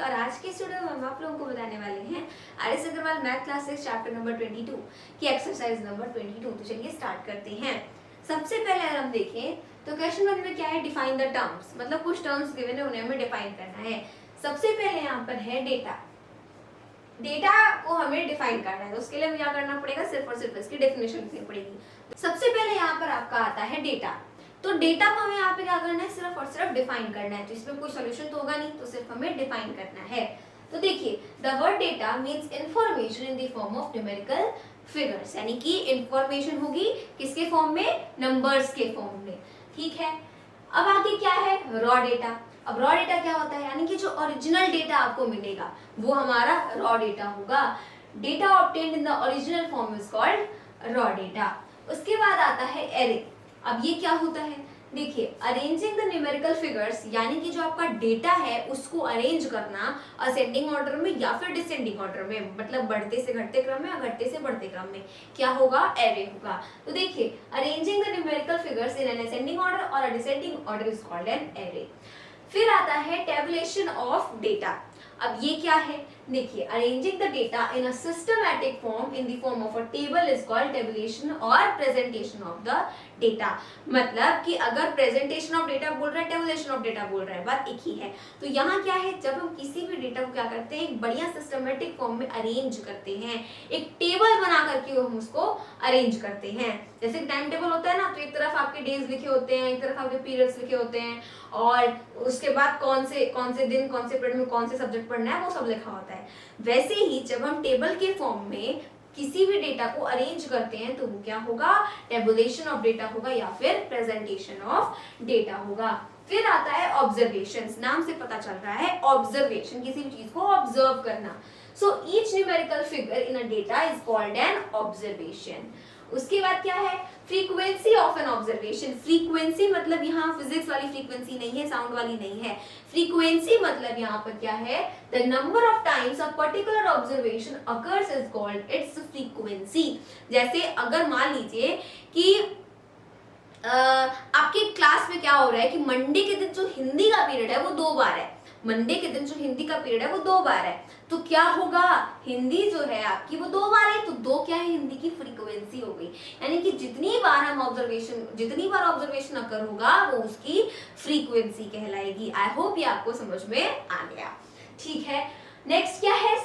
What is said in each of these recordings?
और आज के स्टूडियो में हम आप लोगों को बताने वाले हैं R S. Agarwal math class 6 chapter number 22 की एक्सरसाइज नंबर 22। तो चलिए स्टार्ट करते हैं। सबसे पहले अगर हम देखें तो क्वेश्चन 1 में क्या है, डिफाइन द टर्म्स, मतलब कुछ टर्म्स गिवन है उन्हें हमें डिफाइन करना है। सबसे पहले यहाँ पर है डेटा। डेटा को हमें डिफाइन करना है, तो उसके लिए हमें क्या करना पड़ेगा, सिर्फ और सिर्फ इसकी डेफिनेशन लिखनी पड़ेगी। सबसे पहले यहाँ पर आपका आता है डेटा। तो डेटा को हमें यहाँ पे क्या करना है, सिर्फ और सिर्फ डिफाइन करना है। तो इसमें कोई सोल्यूशन तो होगा नहीं, तो सिर्फ हमें डिफाइन करना है। तो देखिए, the word data means information in the form of numerical figures, यानी कि इंफॉर्मेशन होगी किसके फॉर्म में, नंबर्स के फॉर्म में। ठीक है, अब आगे क्या है, रॉ डेटा। अब रॉ डेटा क्या होता है, यानी कि जो ओरिजिनल डेटा आपको मिलेगा वो हमारा रॉ डेटा होगा। Data obtained in the original form is called raw data. उसके बाद आता है एरे। अब ये क्या होता है, देखिए, अरेंजिंग द न्यूमेरिकल फिगर्स, यानी कि जो आपका डेटा है उसको अरेंज करना असेंडिंग ऑर्डर में या फिर डिसेंडिंग ऑर्डर में, मतलब बढ़ते से घटते क्रम में या घटते से बढ़ते क्रम में, क्या होगा, एरे होगा। तो देखिए, arranging the numerical figures in an ascending order और a descending order is called an array. फिर आता है टेबुलेशन ऑफ डेटा। अब ये क्या है, देखिए, arranging the data in a systematic form in the form of a table is called tabulation और प्रेजेंटेशन ऑफ द डेटा। मतलब कि अगर प्रेजेंटेशन ऑफ डेटा बोल रहा है, टेबुलेशन ऑफ डेटा बोल रहा है, बात एक ही है। तो यहाँ क्या है, जब हम किसी भी डेटा को क्या करते हैं, एक बढ़िया सिस्टमैटिक फॉर्म में अरेंज करते हैं, एक टेबल बना करके हम उसको अरेंज करते हैं। जैसे टाइम टेबल होता है ना, तो एक तरफ आपके डेज लिखे होते हैं, एक तरफ आपके पीरियड्स लिखे होते हैं, और उसके बाद कौन से दिन कौन से पीरियड में कौन से सब्जेक्ट पढ़ना है वो सब लिखा होता है। वैसे ही जब हम टेबल के फॉर्म में किसी भी डेटा को अरेंज करते हैं तो वो क्या होगा, टेबुलेशन ऑफ डेटा होगा या फिर प्रेजेंटेशन ऑफ डेटा होगा। फिर आता है ऑब्जर्वेशंस। नाम से पता चल रहा है ऑब्जर्वेशन, किसी भी चीज को ऑब्जर्व करना। So each numerical figure in a data is called an observation. उसके बाद क्या है, frequency of an observation. Frequency मतलब यहाँ फिजिक्स वाली फ्रीक्वेंसी नहीं है, साउंड वाली नहीं है। फ्रीक्वेंसी मतलब यहाँ पर क्या है, the number of times a particular observation occurs is called its frequency. जैसे अगर मान लीजिए कि आपके क्लास में क्या हो रहा है कि मंडे के दिन जो हिंदी का पीरियड है वो 2 बार है, मंडे के दिन जो हिंदी का पीरियड है वो 2 बार है, तो क्या होगा, हिंदी जो है आपकी वो 2 बार है, तो 2 क्या है, हिंदी की फ्रीक्वेंसी हो गई। यानी कि जितनी बार ऑब्जर्वेशन अकर होगा वो उसकी फ्रीक्वेंसी कहलाएगी। आई होप ये आपको समझ में आ गया। ठीक है, नेक्स्ट क्या है,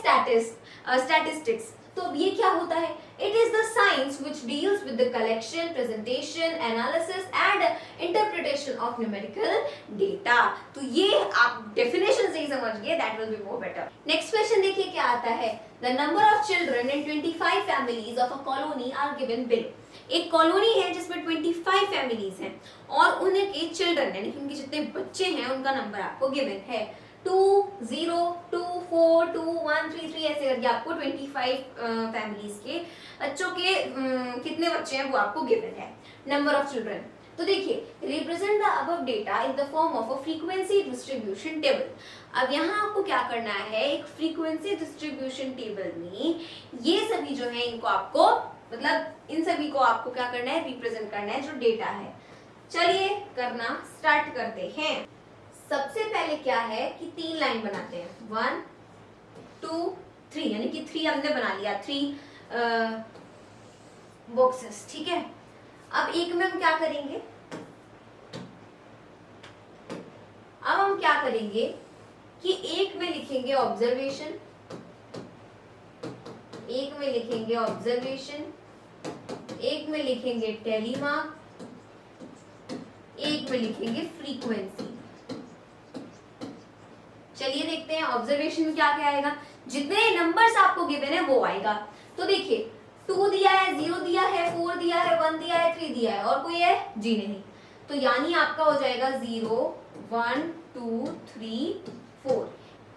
स्टैटिस्टिक्स। तो अब ये क्या होता है, it is the science which deals with the collection, presentation, analysis and interpretation of numerical data. तो ये आप डेफिनेशन से ही समझ गए, that will be more better. Next question देखिए क्या आता है, the number of children in 25 families of a colony are given below. एक कॉलोनी है जिसमें 25 फैमिलीज हैं और उनके चिल्ड्रन यानी कि उनके जितने बच्चे हैं उनका नंबर आपको गिवन है 2, 0, 2, 4, 2, 1, 3, 3 ऐसे करके आपको 25 फैमिलीज के बच्चों के कितने बच्चे हैं वो आपको गिवन है, नंबर ऑफ चिल्ड्रन। तो देखिए, represent the above data in the form of a frequency distribution table. अब यहाँ आपको क्या करना है, एक फ्रीक्वेंसी डिस्ट्रीब्यूशन टेबल में ये सभी जो है इनको आपको, मतलब इन सभी को आपको क्या करना है, रिप्रेजेंट करना है जो डेटा है। चलिए करना स्टार्ट करते हैं। सबसे पहले क्या है कि 3 लाइन बनाते हैं, 1, 2, 3, यानी कि 3 हमने बना लिया, 3 बॉक्सेस। ठीक है, अब एक में हम क्या करेंगे, कि एक में लिखेंगे ऑब्जर्वेशन, एक में लिखेंगे टेलीमार्क, एक में लिखेंगे फ्रीक्वेंसी। चलिए देखते हैं ऑब्जर्वेशन में क्या क्या आएगा, जितने नंबर्स आपको गिवन है वो आएगा। तो देखिए, 2 दिया है, 0 दिया है, 4 दिया है, 1 दिया है, 3 दिया है, और कोई है जी नहीं, तो यानी आपका हो जाएगा 0, 1, 2, 3, 4।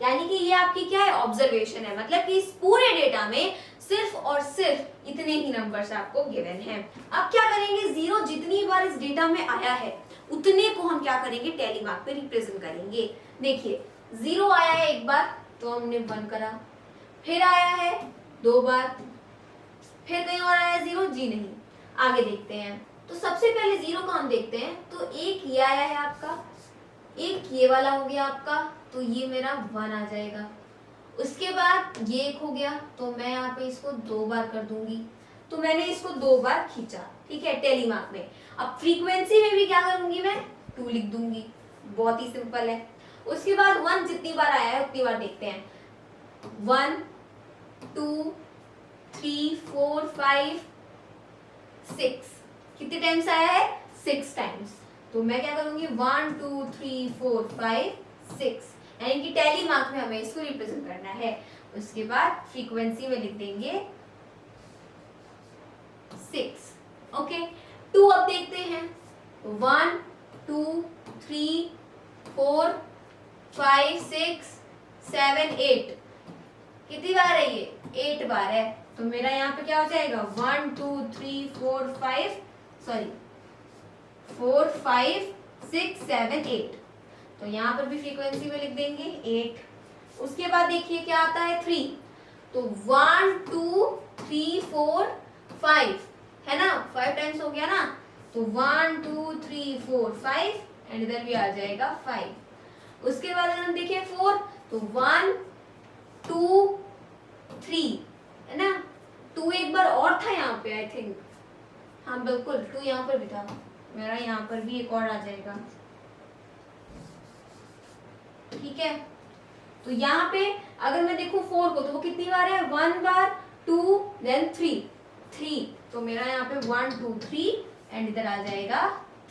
यानी कि ये आपकी क्या है, ऑब्जर्वेशन है, मतलब कि इस पूरे डेटा में सिर्फ और सिर्फ इतने ही नंबर्स आपको गिवन हैं। अब क्या करेंगे, 0 जितनी बार इस डेटा में आया है उतने को हम क्या करेंगे, टेलीमार्क पे रिप्रेजेंट करेंगे। देखिए, 0 आया है एक बार तो हमने 1 करा, फिर आया है 2 बार, फिर कहीं और आया 0, जी नहीं। आगे देखते हैं, तो सबसे पहले 0 को हम देखते हैं, तो एक ये आया है आपका, एक ये वाला हो गया आपका, तो ये मेरा 1 आ जाएगा। उसके बाद ये एक हो गया, तो मैं यहाँ पे इसको 2 बार कर दूंगी, तो मैंने इसको 2 बार खींचा, ठीक है, टेलीमार्क में। अब फ्रीक्वेंसी में भी क्या करूंगी मैं, 2 लिख दूंगी, बहुत ही सिंपल है। उसके बाद 1 जितनी बार आया है उतनी बार देखते हैं, 1 2 3 4 5 6, कितने टाइम्स आया है, 6 टाइम्स। तो मैं क्या करूंगी, 1 2 3 4 5 6, यानी कि टेलीमार्क में हमें इसको रिप्रेजेंट करना है। उसके बाद फ्रीक्वेंसी में लिख देंगे 6। ओके, 2 अब देखते हैं, 1 2 3 4 5 6 7 8, कितनी बार है ये, 8 बार है। तो मेरा यहाँ पे क्या हो जाएगा, 1 2 3 4 5 सॉरी 4 5 6 7 8, तो यहाँ पर भी फ्रीक्वेंसी में लिख देंगे 8। उसके बाद देखिए क्या आता है, 3, तो 1 2 3 4 5 है ना, 5 टाइम्स हो गया ना, तो 1 2 3 4 5 एंड इधर भी आ जाएगा 5। उसके बाद अगर हम देखें 4, तो 1 2 3 है ना, 2 एक बार और था यहाँ पे आई थिंक, हाँ बिल्कुल 2 यहाँ पर भी था, मेरा यहाँ पर भी एक और आ जाएगा, ठीक है। तो यहाँ पे अगर मैं देखूं 4 को, तो वो कितनी बार है, 1 बार, 2 देन 3, तो मेरा यहाँ पे 1 2 3 एंड इधर आ जाएगा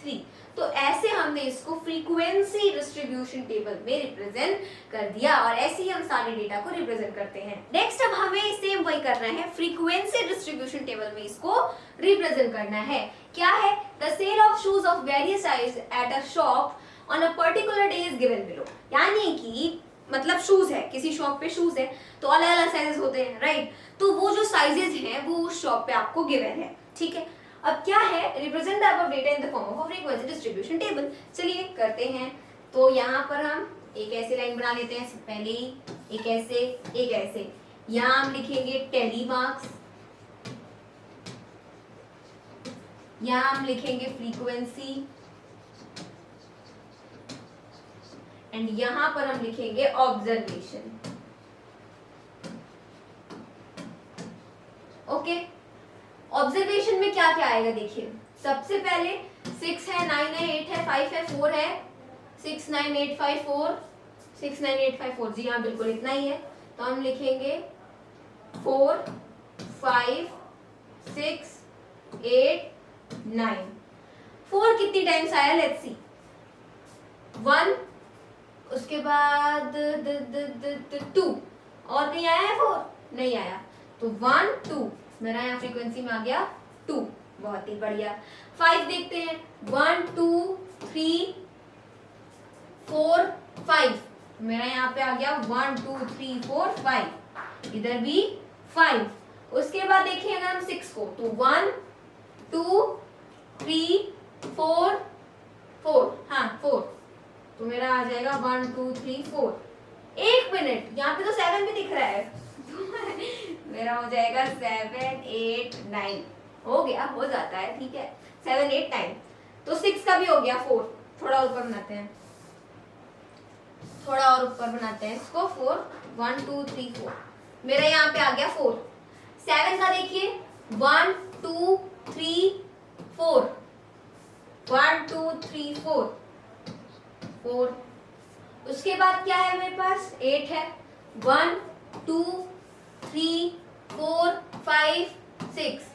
3। तो ऐसे हमने इसको फ्रीक्वेंसी डिस्ट्रीब्यूशन टेबल में रिप्रेजेंट कर दिया, और ऐसे ही हम सारे डेटा को रिप्रेजेंट करते हैं। नेक्स्ट अब हमें सेम वही करना है, फ्रीक्वेंसी डिस्ट्रीब्यूशन टेबल में इसको रिप्रेजेंट करना है। क्या है, the sale of shoes of various size at a shop on a particular day is given below, यानी कि मतलब शूज है, किसी शॉप पे शूज है, तो अलग अलग साइजेस होते हैं, राइट, तो वो जो साइजेस हैं वो उस शॉप पे आपको गिवन है, ठीक है। अब क्या है, represent the above data in the form of a frequency distribution table. चलिए करते हैं, तो यहाँ पर हम एक ऐसे लाइन बना लेते हैं, पहले ही एक ऐसे एक ऐसे, यहाँ हम लिखेंगे टेलीमार्क्स, यहाँ हम लिखेंगे फ्रीक्वेंसी, एंड यहां पर हम लिखेंगे ऑब्जर्वेशन। ओके, ऑब्जर्वेशन में क्या क्या आएगा देखिए, सबसे पहले 6 है, 9 है, 8 है, 5 है, 4 है, 6 9 8 5 4, 6 9 8 5 4, जी हाँ बिल्कुल इतना ही है। तो हम लिखेंगे 4 5 6 8 9। 4 कितनी टाइम्स आया, लेट्स सी, 1, उसके बाद 2, और कहीं आया है 4, नहीं आया, तो 1 2, मेरा यहाँ फ्रीक्वेंसी में आ गया 2, बहुत ही बढ़िया। 5 देखते हैं, 1 2 3 4 5, मेरा यहाँ पे आ गया 1 2 3 4 5, इधर भी 5। उसके बाद देखिए अगर हम 6 को, तो 1 2 3 4 4, हाँ 4, तो मेरा आ जाएगा 1 2 3 4। एक मिनट, यहाँ पे तो 7 भी दिख रहा है, तो मेरा हो जाएगा 7 8 9, हो गया, हो जाता है, ठीक है, 7 8 9, तो 6 का भी हो गया 4, थोड़ा ऊपर बनाते हैं, थोड़ा और ऊपर बनाते हैं इसको, 4 1 2 3 4, मेरा यहाँ पे आ गया 4। 7 का देखिए, 1 2 3 4, 1 2 3 4 4। उसके बाद क्या है मेरे पास, 8 है, 1 2 3 4 5 6,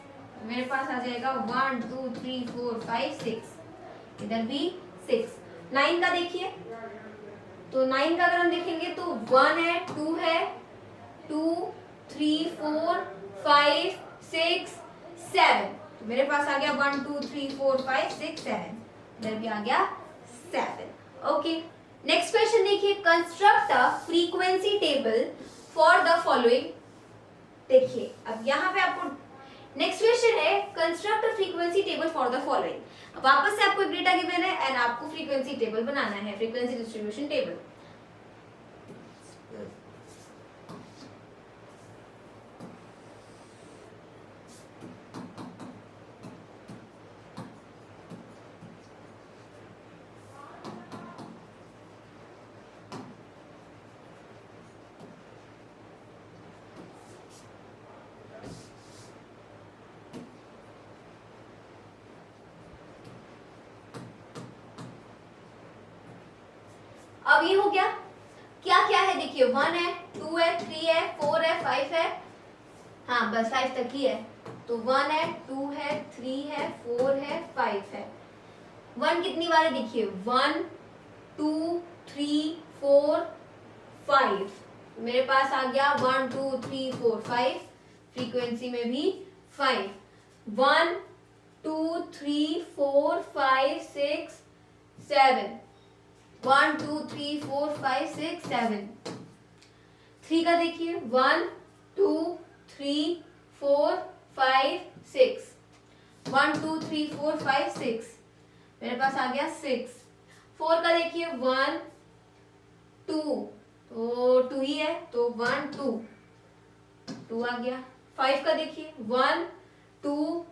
मेरे पास आ जाएगा 1 2 3 4 5 6, इधर भी 6। 9 का देखिए, तो 9 का अगर हम देखेंगे तो 1 है, 2 है, 2 3 4 5 6 7, तो मेरे पास आ गया 1 2 3 4 5 6 7, इधर भी आ गया 7। ओके, नेक्स्ट क्वेश्चन देखिए, construct a frequency table for the following. देखिए अब यहाँ पे आपको नेक्स्ट क्वेश्चन है, construct a frequency table for the following. वापस से आपको एक डेटा गिवन है एंड आपको फ्रीक्वेंसी टेबल बनाना है, फ्रीक्वेंसी डिस्ट्रीब्यूशन टेबल। ये हो गया, क्या क्या है देखिए, 1 है, 2 है, 3 है, 4 है, 5 है, हाँ बस 5 तक ही है। तो 1 है, 2 है, 3 है, 4 है, 5 है। 1 कितनी बार है देखिए, 1 2 3 4 5, मेरे पास आ गया 1 2 3 4 5, फ्रीक्वेंसी में भी 5, 1 2 3 4 5 6 7, 1 2 3 4 5 6 7। 3 का देखिए, 1 2 3 4 5 6, 1 2 3 4 5 6, मेरे पास आ गया 6। 4 का देखिए, 1 2, तो 2 ही है, तो 1 2 2 आ गया। 5 का देखिए, 1 2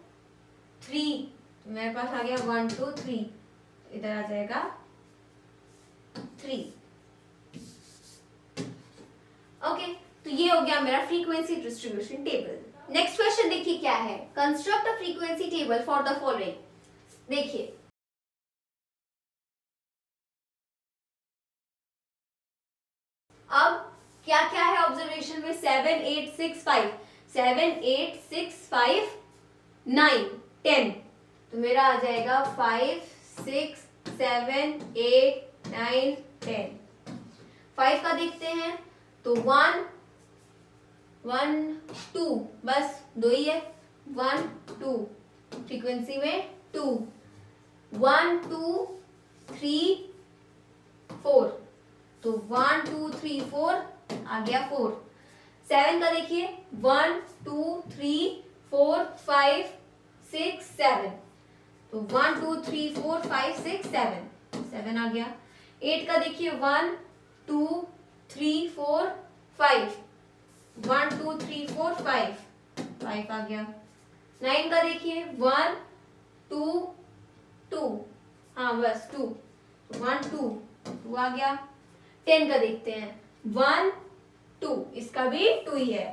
3, तो मेरे पास आ गया 1 2 3, इधर आ जाएगा 3। ओके, तो ये हो गया मेरा frequency distribution table. Next question देखिए क्या है, construct a frequency table for the following. देखिए अब क्या क्या है ऑब्जर्वेशन में, 7 8 6 5, 7 8 6 5 9 10, तो मेरा आ जाएगा 5 6 7 8 9 10। 5 का देखते हैं, तो 1 1 2, बस 2 ही है, 1 2, फ्रीक्वेंसी में 2, 1 2 3 4, तो 1 2 3 4 आ गया 4। 7 का देखिए, 1 2 3 4 5 6 7, तो 1 2 3 4 5 6 7, 7 आ गया। 8 का देखिए, 1 2 3 4 5, 1 2 3 4 5, 5 आ गया। 9 का देखिए, 1 2 2, हाँ बस 2, 1 2 2 आ गया। 10 का देखते हैं, 1 2, इसका भी 2 ही है,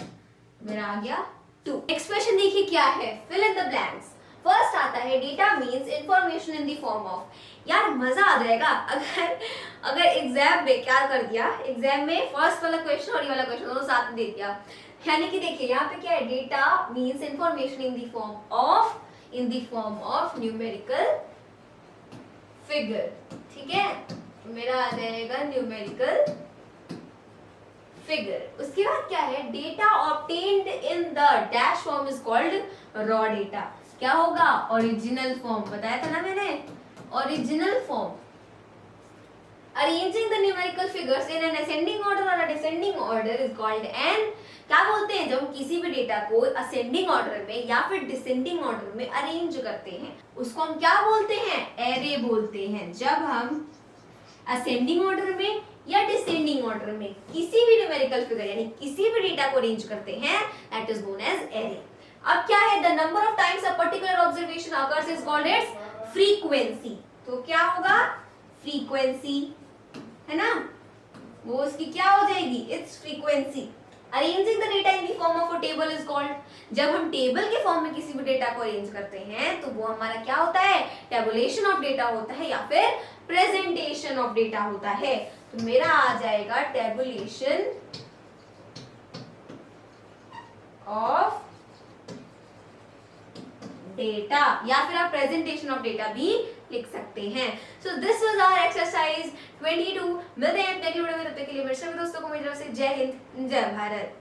मेरा आ गया 2। एक्सप्रेशन देखिए क्या है, fill in the blanks. First आता है data means information in the form of. यार मजा आ जाएगा अगर एग्जाम में क्या कर दिया, एग्जाम में फर्स्ट वाला क्वेश्चन और ये वाला क्वेश्चन दोनों साथ में दे दिया। यानी कि देखिए यहाँ पे क्या है, data means information in the form of numerical figure. ठीक है, तो मेरा आ जाएगा न्यूमेरिकल फिगर। उसके बाद क्या है, data obtained in the dash form is called raw data. क्या होगा, ओरिजिनल फॉर्म, बताया था ना मैंने, original form. Arranging the numerical figures in an ascending order और descending order is called an. क्या बोलते हैं, जब हम किसी भी डेटा को असेंडिंग ऑर्डर में या फिर डिसेंडिंग ऑर्डर में अरेंज करते हैं, उसको हम क्या बोलते हैं, एरे बोलते हैं। जब हम असेंडिंग ऑर्डर में या डिसेंडिंग ऑर्डर में किसी भी न्यूमेरिकल फिगर यानी किसी भी डेटा को अरेंज करते हैं, that is known as array. अब क्या है, the number of times a particular observation occurs is called its frequency. तो क्या होगा, फ्रीक्वेंसी है ना, वो उसकी क्या हो जाएगी, it's frequency. Arranging the data in the form of a table is called. जब हम टेबल के फॉर्म में किसी भी डेटा को अरेंज करते हैं तो वो हमारा क्या होता है, टेबुलेशन ऑफ डेटा होता है या फिर प्रेजेंटेशन ऑफ डेटा होता है। तो मेरा आ जाएगा टेबुलेशन ऑफ डेटा, या फिर आप प्रेजेंटेशन ऑफ डेटा भी लिख सकते हैं। So this was our exercise 22। मिलते हैं अगली वीडियो में, तब तक के लिए मेरे सभी दोस्तों को मेरी तरफ से जय हिंद, जय भारत।